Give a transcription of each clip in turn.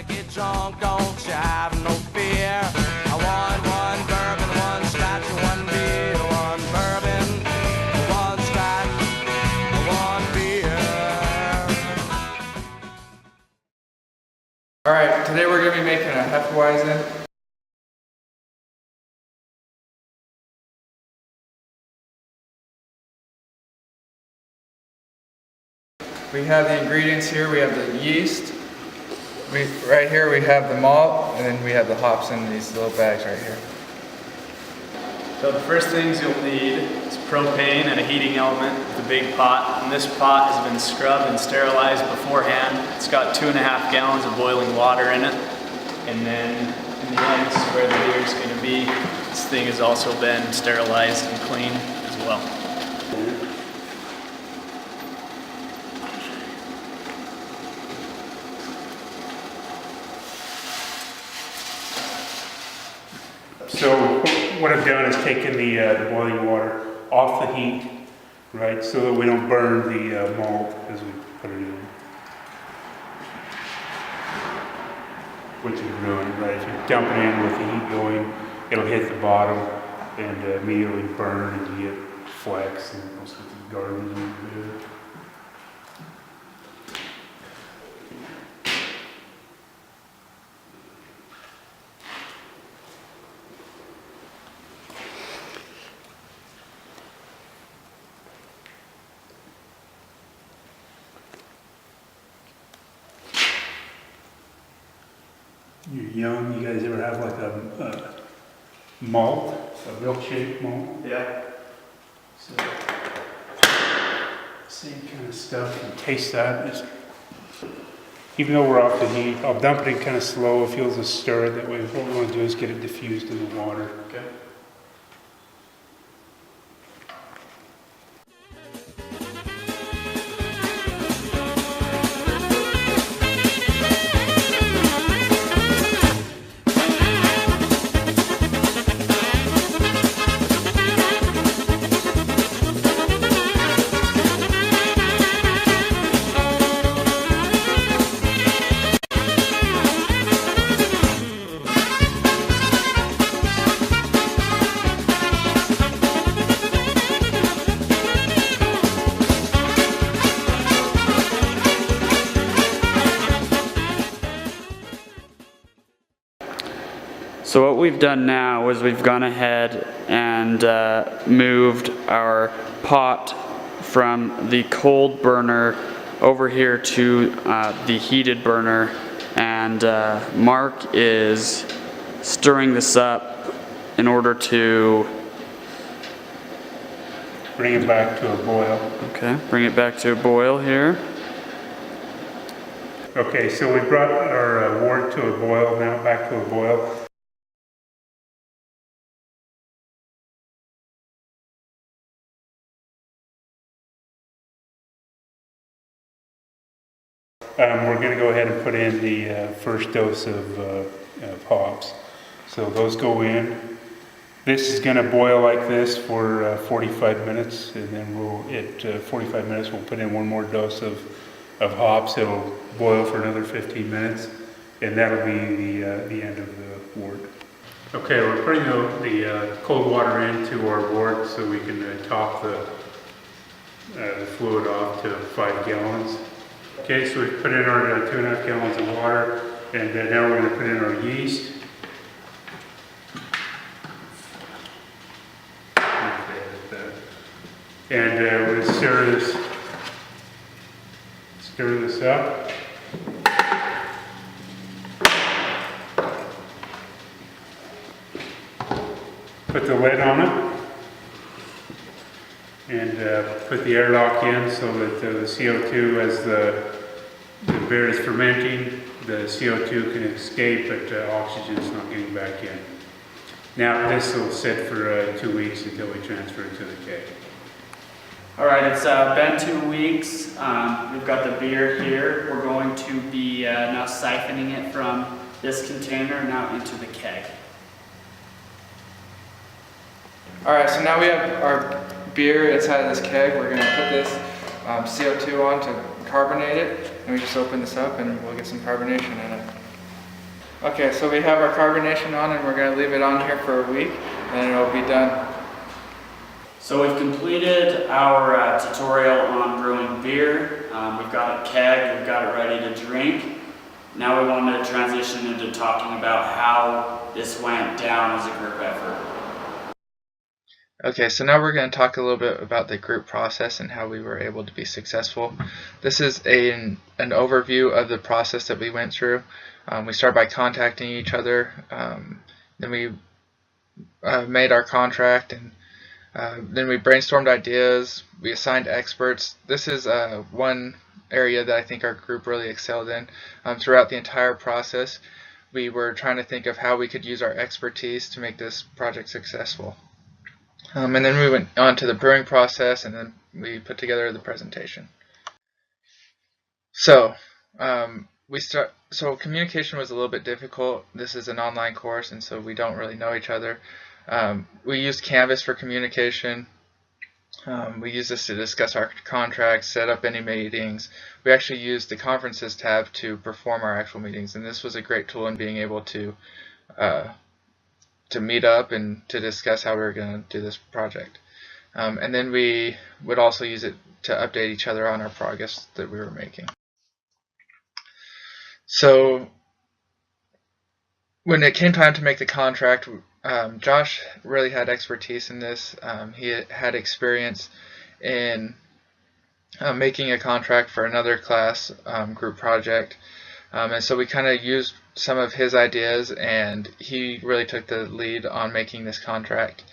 get drunk, don't you have no fear. I want one bourbon, one scotch, one beer, one bourbon, one scotch, one beer. All right, today we're gonna be making a Hefeweizen. We have the ingredients here. We have the yeast. Right here we have the malt, and then we have the hops in these little bags right here. So the first things you'll need is propane and a heating element with a big pot. And this pot has been scrubbed and sterilized beforehand. It's got 2.5 gallons of boiling water in it. And then in the ends where the beer is going to be, this thing has also been sterilized and cleaned as well. So what I've done is taken the boiling water off the heat, right, so that we don't burn the malt as we put it in. Which is ruined, right? If you dump it in with the heat going, it'll hit the bottom and immediately burn, and you get flecks and all sorts of garbage in there. You're young, you guys ever have like a malt, a milkshake malt? Yeah. So, same kind of stuff, and taste that. Even though we're off the heat, I'll dump it in kind of slow. It feels a stir. That way, what we want to do is get it diffused in the water. Okay. So what we've done now is we've gone ahead and moved our pot from the cold burner over here to the heated burner, and Mark is stirring this up in order to Bring it back to a boil. bring it back to a boil here. Okay, so we brought our wort to a boil, now back to a boil. We're going to go ahead and put in the first dose of hops. So those go in. This is going to boil like this for 45 minutes, and then at 45 minutes we'll put in one more dose of hops. It'll boil for another 15 minutes, and that'll be the end of the wort. Okay, we're putting the cold water into our wort so we can top the fluid off to 5 gallons. Okay, so we've put in our 2.5 gallons of water, and now we're going to put in our yeast. And we're going to stir this up. Put the lid on it. And put the airlock in so that the CO2, as the beer is fermenting, the CO2 can escape, but oxygen is not getting back in. Now this will sit for 2 weeks until we transfer it to the keg. All right, it's been 2 weeks. We've got the beer here. We're going to be now siphoning it from this container now into the keg. All right, so now we have our beer inside of this keg. We're gonna put this CO2 on to carbonate it, and we just open this up and we'll get some carbonation in it. Okay, so we have our carbonation on and we're going to leave it on here for a week and it'll be done. So we've completed our tutorial on brewing beer. We've got it kegged, we've got it ready to drink. Now we want to transition into talking about how this went down as a group effort. Okay, so now we're going to talk a little bit about the group process and how we were able to be successful. This is an overview of the process that we went through. We started by contacting each other, then we made our contract, and then we brainstormed ideas, we assigned experts. This is one area that I think our group really excelled in. Throughout the entire process, we were trying to think of how we could use our expertise to make this project successful. And then we went on to the brewing process, and then we put together the presentation. So communication was a little bit difficult. This is an online course, and so we don't really know each other. We used Canvas for communication. We used this to discuss our contracts, set up any meetings. We actually used the conferences tab to perform our actual meetings, and this was a great tool in being able to meet up and to discuss how we were going to do this project. And then we would also use it to update each other on our progress that we were making. So when it came time to make the contract, Josh really had expertise in this. He had experience in making a contract for another class group project. And so we kind of used some of his ideas, and he really took the lead on making this contract.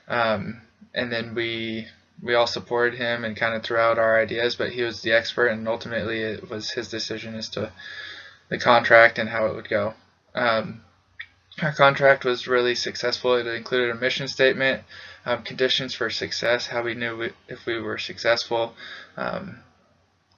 And then we all supported him and kind of threw out our ideas, but he was the expert, and ultimately it was his decision as to the contract and how it would go. Our contract was really successful. It included a mission statement, conditions for success, how we knew if we were successful,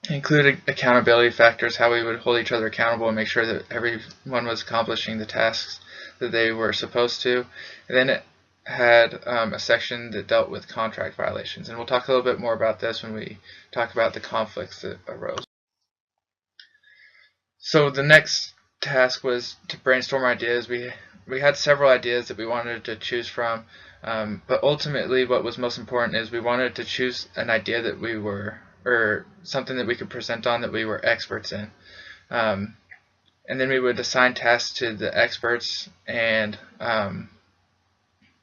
included accountability factors, how we would hold each other accountable and make sure that everyone was accomplishing the tasks that they were supposed to. And then it had a section that dealt with contract violations, and we'll talk a little bit more about this when we talk about the conflicts that arose. So the next task was to brainstorm ideas. We had several ideas that we wanted to choose from, but ultimately what was most important is we wanted to choose an idea that we were, or something that we could present on that we were experts in. And then we would assign tasks to the experts, and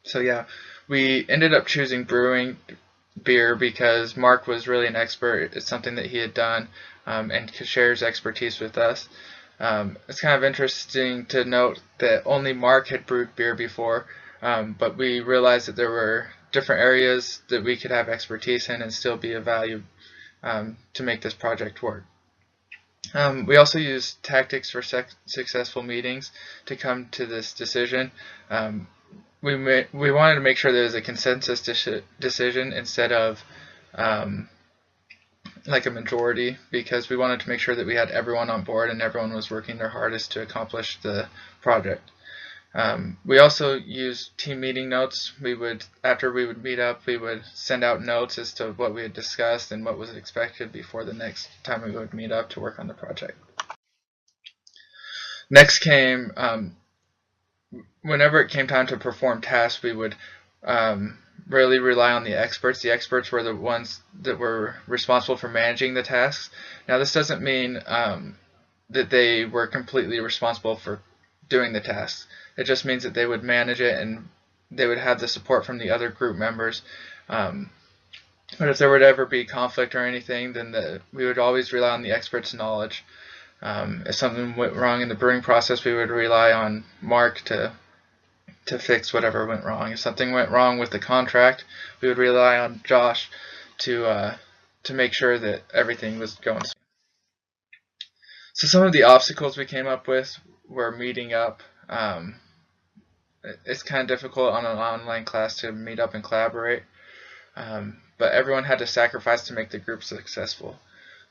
so yeah, we ended up choosing brewing beer because Mark was really an expert. It's something that he had done and shares expertise with us. It's kind of interesting to note that only Mark had brewed beer before, but we realized that there were different areas that we could have expertise in and still be of value to make this project work. We also used tactics for successful meetings to come to this decision. We wanted to make sure there was a consensus decision instead of like a majority, because we wanted to make sure that we had everyone on board and everyone was working their hardest to accomplish the project. We also used team meeting notes. After we would meet up, we would send out notes as to what we had discussed and what was expected before the next time we would meet up to work on the project. Next came, whenever it came time to perform tasks, we would really rely on the experts. The experts were the ones that were responsible for managing the tasks. Now this doesn't mean that they were completely responsible for doing the tasks. It just means that they would manage it and they would have the support from the other group members. But if there would ever be conflict or anything, then we would always rely on the experts' knowledge. If something went wrong in the brewing process, we would rely on Mark to fix whatever went wrong. If something went wrong with the contract, we would rely on Josh to make sure that everything was going smooth. So some of the obstacles we came up with were meeting up. It's kind of difficult on an online class to meet up and collaborate, but everyone had to sacrifice to make the group successful.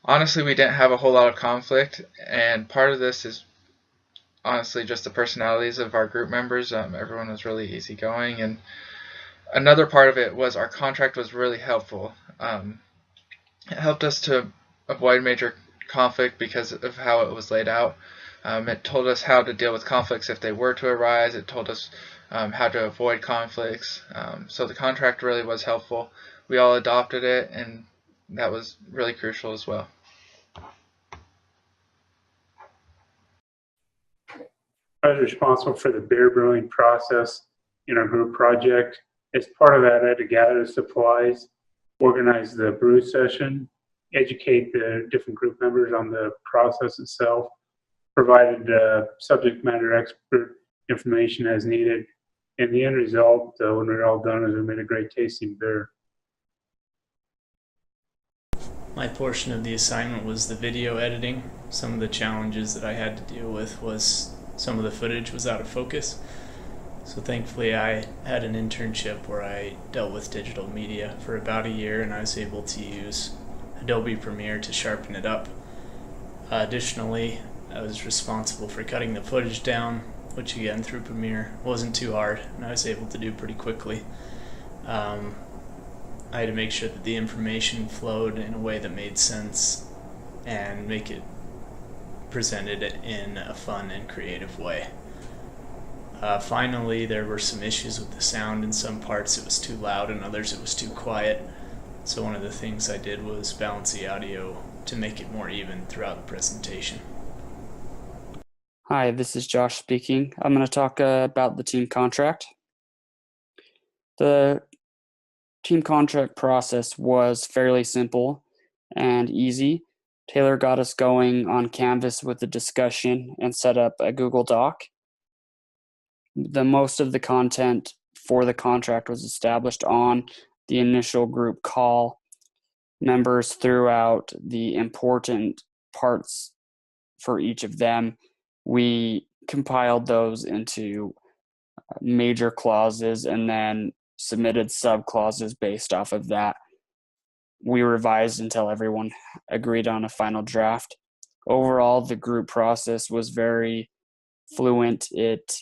Honestly, we didn't have a whole lot of conflict, and part of this is honestly just the personalities of our group members. Everyone was really easygoing, and another part of it was our contract was really helpful. It helped us to avoid major conflict because of how it was laid out. It told us how to deal with conflicts if they were to arise. It told us how to avoid conflicts. So the contract really was helpful. We all adopted it, and that was really crucial as well. I was responsible for the beer brewing process in our group project. As part of that, I had to gather supplies, organize the brew session, educate the different group members on the process itself, provided subject matter expert information as needed. And the end result, when we were all done, is we made a great tasting beer. My portion of the assignment was the video editing. Some of the challenges that I had to deal with was some of the footage was out of focus. So thankfully I had an internship where I dealt with digital media for about a year, and I was able to use Adobe Premiere to sharpen it up. Additionally, I was responsible for cutting the footage down, which again through Premiere wasn't too hard, and I was able to do pretty quickly. I had to make sure that the information flowed in a way that made sense and make it presented in a fun and creative way. Finally, there were some issues with the sound. In some parts it was too loud, and others it was too quiet. So one of the things I did was balance the audio to make it more even throughout the presentation. Hi, this is Josh speaking. I'm going to talk about the team contract. The team contract process was fairly simple and easy. Taylor got us going on Canvas with the discussion and set up a Google Doc. The most of the content for the contract was established on the initial group call. Members threw out the important parts for each of them. We compiled those into major clauses and then submitted sub-clauses based off of that. We revised until everyone agreed on a final draft. Overall, the group process was very fluent. It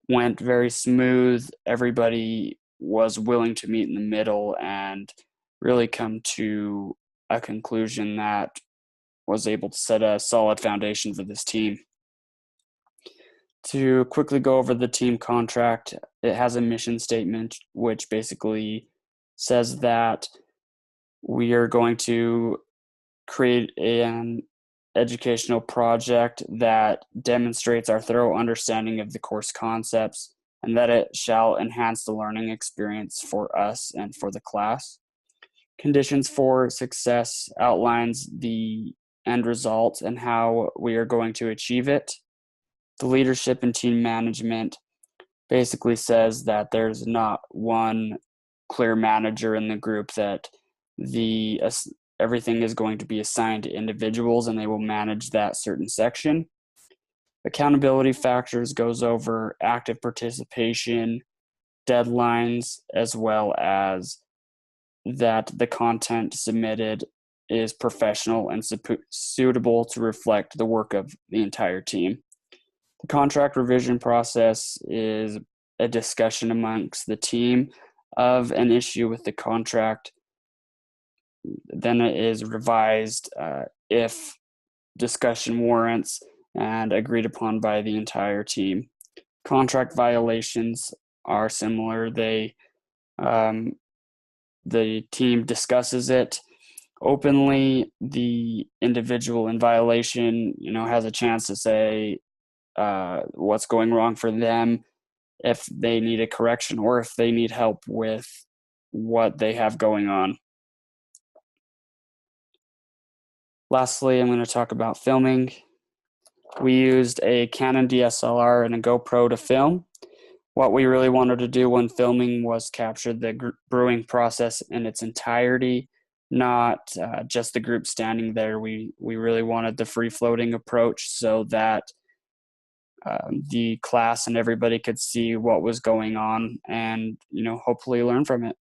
went very smooth. Everybody was willing to meet in the middle and really come to a conclusion that was able to set a solid foundation for this team. To quickly go over the team contract, it has a mission statement which basically says that we are going to create an educational project that demonstrates our thorough understanding of the course concepts, and that it shall enhance the learning experience for us and for the class. Conditions for success outlines the end result and how we are going to achieve it. The leadership and team management basically says that there's not one clear manager in the group, that everything is going to be assigned to individuals and they will manage that certain section. Accountability factors goes over active participation, deadlines, as well as that the content submitted is professional and suitable to reflect the work of the entire team. The contract revision process is a discussion amongst the team of an issue with the contract. Then it is revised if discussion warrants and agreed upon by the entire team. Contract violations are similar. The team discusses it openly. The individual in violation, has a chance to say what's going wrong for them, if they need a correction or if they need help with what they have going on. Lastly, I'm going to talk about filming. We used a Canon DSLR and a GoPro to film. What we really wanted to do when filming was capture the brewing process in its entirety, not just the group standing there. We really wanted the free-floating approach so that the class and everybody could see what was going on and, hopefully learn from it.